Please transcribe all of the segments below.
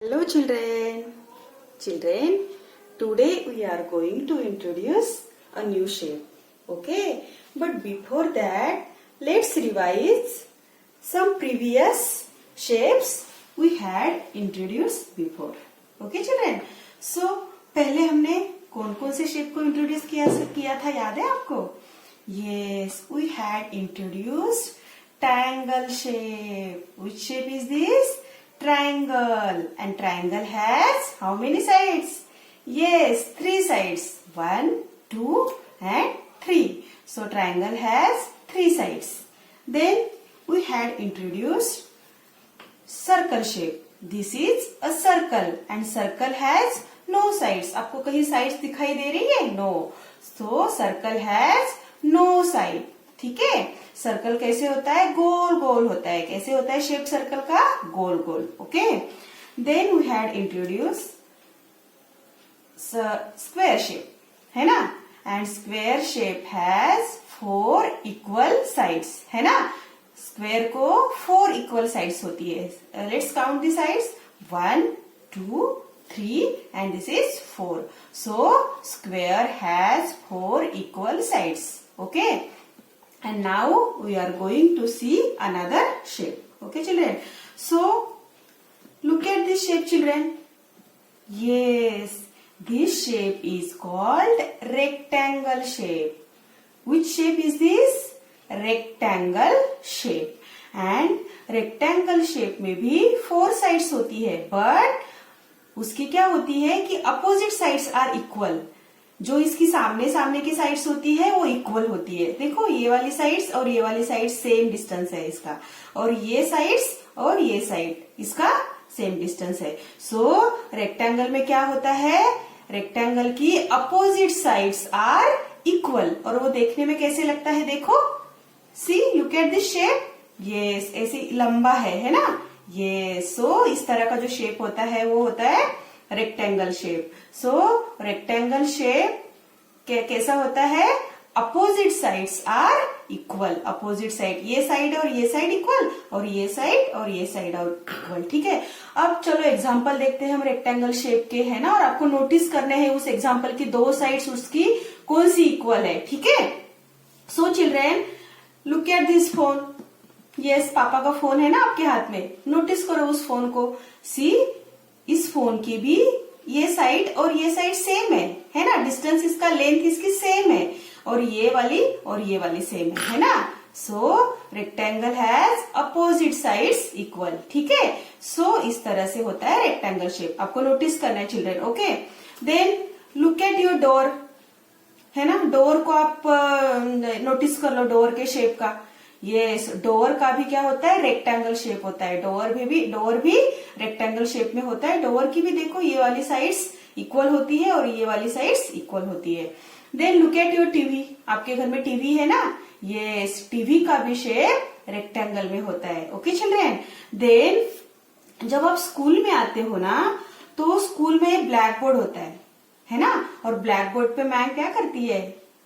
Hello children. Children, today we are going to introduce a new shape. Okay? But before that, let's revise some previous shapes we had introduced before. Okay children? So, पहले हमने कौन कौन से shape को introduce किया था याद है आपको? Yes, we had introduced triangle shape. Which shape is this? Triangle. And triangle has how many sides? Yes, 3 sides. 1, 2 and 3. So triangle has 3 sides. Then we had introduced circle shape. This is a circle and circle has no sides. आपको कहीं sides दिखाई दे रही है? No. So circle has no side. ठीक है? Circle कैसे होता है? गोल गोल होता है. कैसे होता है शेप सर्कल का? गोल गोल. Okay. Then we had introduce square shape, है ना? And square shape has 4 equal sides, है ना? स्क्वायर को 4 इक्वल साइड्स होती है. Let's count the sides. 1, 2, 3 and this is 4. So square has 4 equal sides. Okay. And now we are going to see another shape. Okay children. So look at this shape children. Yes, this shape is called rectangle shape. Which shape is this? Rectangle shape. And rectangle shape में भी 4 sides होती है, but उसकी क्या होती है कि opposite sides are equal. जो इसकी सामने सामने की साइड्स होती है वो इक्वल होती है. देखो ये वाली साइड्स और ये वाली साइड सेम डिस्टेंस है इसका, और ये साइड्स और ये साइड इसका सेम डिस्टेंस है. सो रेक्टेंगल में क्या होता है? रेक्टेंगल की अपोजिट साइड्स आर इक्वल. और वो देखने में कैसे लगता है? देखो, see look at this shape. Yes, ऐसे लंबा है ना? ये सो इस तरह का जो शेप होता है वो होता है rectangle shape. So rectangle shape कैसा होता है? Opposite sides are equal. Opposite side, ये साइड और ये साइड इक्वल, और ये साइड और ये साइड और इक्वल. ठीक है. अब चलो एग्जांपल देखते हैं हम रेक्टेंगल शेप के, है ना? और आपको नोटिस करने हैं उस एग्जांपल की 2 साइड्स उसकी कौन सी इक्वल है. ठीक है. सो children, look at this phone. Yes, पापा का फोन है ना आपके हाथ में. नोटिस करो उस फोन को. सी, इस फोन की भी ये साइड और ये साइड सेम है ना? डिस्टेंस इसका, लेंथ इसकी सेम है, और ये वाली सेम है ना? So rectangle has opposite sides equal. ठीक है. सो इस तरह से होता है रेक्टेंगल शेप. आपको नोटिस करना है children. Okay. Then look at your door, है ना? डोर को आप नोटिस कर लो, डोर के शेप का. यस, डोर का भी क्या होता है? रेक्टेंगल शेप होता है. डोर भी रेक्टेंगल शेप में होता है. डोर की भी देखो ये वाली साइड्स इक्वल होती है और ये वाली साइड्स इक्वल होती है. Then look at your TV. आपके घर में टीवी है ना? यस, टीवी का भी शेप रेक्टेंगल में होता है. Okay children. देन जब आप स्कूल में आते हो ना, तो स्कूल में ब्लैक बोर्ड होता है ना? और ब्लैक बोर्ड पे मैम क्या करती है?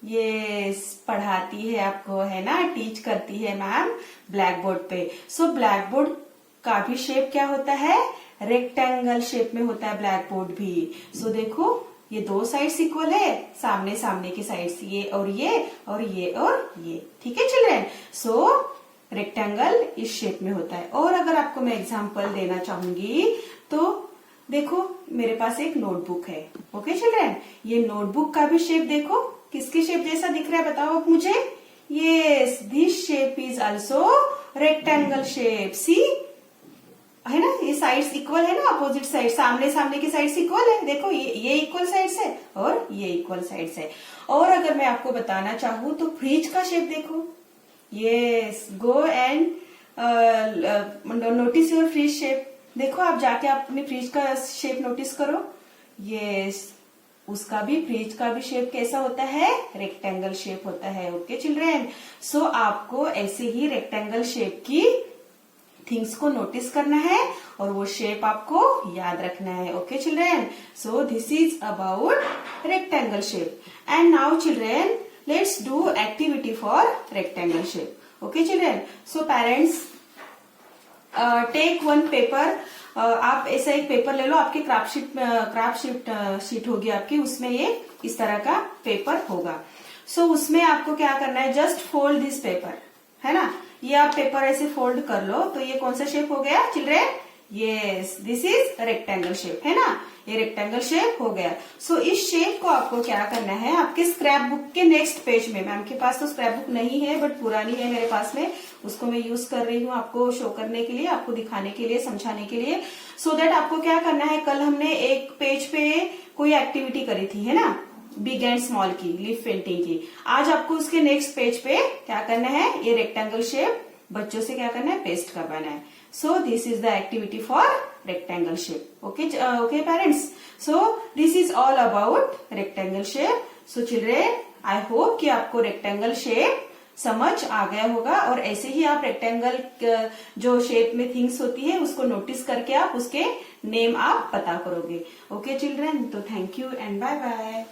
ये पढ़ाती है आपको, है ना? टीच करती है मैम ब्लैक बोर्ड पे. सो ब्लैक बोर्ड का भी शेप क्या होता है? रेक्टेंगल शेप में होता है ब्लैक बोर्ड भी. सो देखो, ये 2 साइड्स इक्वल है, सामने सामने की साइड्स, ये और ये और ये और ये. ठीक है चिल्ड्रन. सो रेक्टेंगल इस शेप में होता है. और अगर आपको मैं एग्जांपल देना चाहूंगी तो देखो, मेरे पास एक नोटबुक है. Okay children. ये नोटबुक का भी शेप देखो, किसके शेप जैसा दिख रहा है बताओ आप मुझे. Yes, this shape is also rectangle shape. See, है ना? ये साइड्स इक्वल है ना? अपोजिट साइड, सामने सामने की साइड्स इक्वल है. देखो ये इक्वल साइड्स है और ये इक्वल साइड्स है. और अगर मैं आपको बताना चाहूँ तो फ्रिज का शेप देखो. Yes, go and notice your fridge shape. देखो, आप जाके अपने फ्रिज का शेप नोटिस करो. यस, उसका भी, फ्रिज का भी शेप कैसा होता है? रेक्टेंगल शेप होता है. Okay children. सो आपको ऐसे ही रेक्टेंगल शेप की थिंग्स को नोटिस करना है और वो शेप आपको याद रखना है. Okay children. So this is about rectangle shape. And now children, let's do activity for rectangle shape. Okay children. So parents, take one paper आप ऐसा एक पेपर ले लो, आपके क्राफ्ट शीट होगी आपकी, उसमें ये इस तरह का पेपर होगा। सो उसमें आपको क्या करना है, जस्ट फोल्ड दिस पेपर, है ना। ये आप पेपर ऐसे फोल्ड कर लो तो ये कौन सा शेप हो गया children, yes this is rectangle shape, है ना, ये रेक्टेंगल शेप हो गया। सो इस शेप को आपको क्या करना है, आपके स्क्रैप बुक के नेक्स्ट पेज में, मैम के पास तो स्क्रैप बुक नहीं है बट पुरानी है मेरे पास में, उसको मैं यूज कर रही हूँ आपको शो करने के लिए, आपको दिखाने के लिए, समझाने के लिए। सो दैट आपको क्या करना है, कल हमने एक पेज पे कोई एक्टिविटी करी थी, है ना, बिग एंड स्मॉल की, लीफ पेंटिंग की। आज आपको उसके नेक्स्ट पेज पे क्या करना है, ये रेक्टेंगल शेप बच्चों से क्या करना है, पेस्ट करवाना है। So this is the activity for rectangle shape. Okay parents, so this is all about rectangle shape. So children, I hope कि आपको रेक्टेंगल शेप समझ आ गया होगा, और ऐसे ही आप रेक्टेंगल जो शेप में थिंग्स होती है उसको नोटिस करके आप उसके नेम आप पता करोगे। ओके चिल्ड्रेन, तो thank you and bye bye.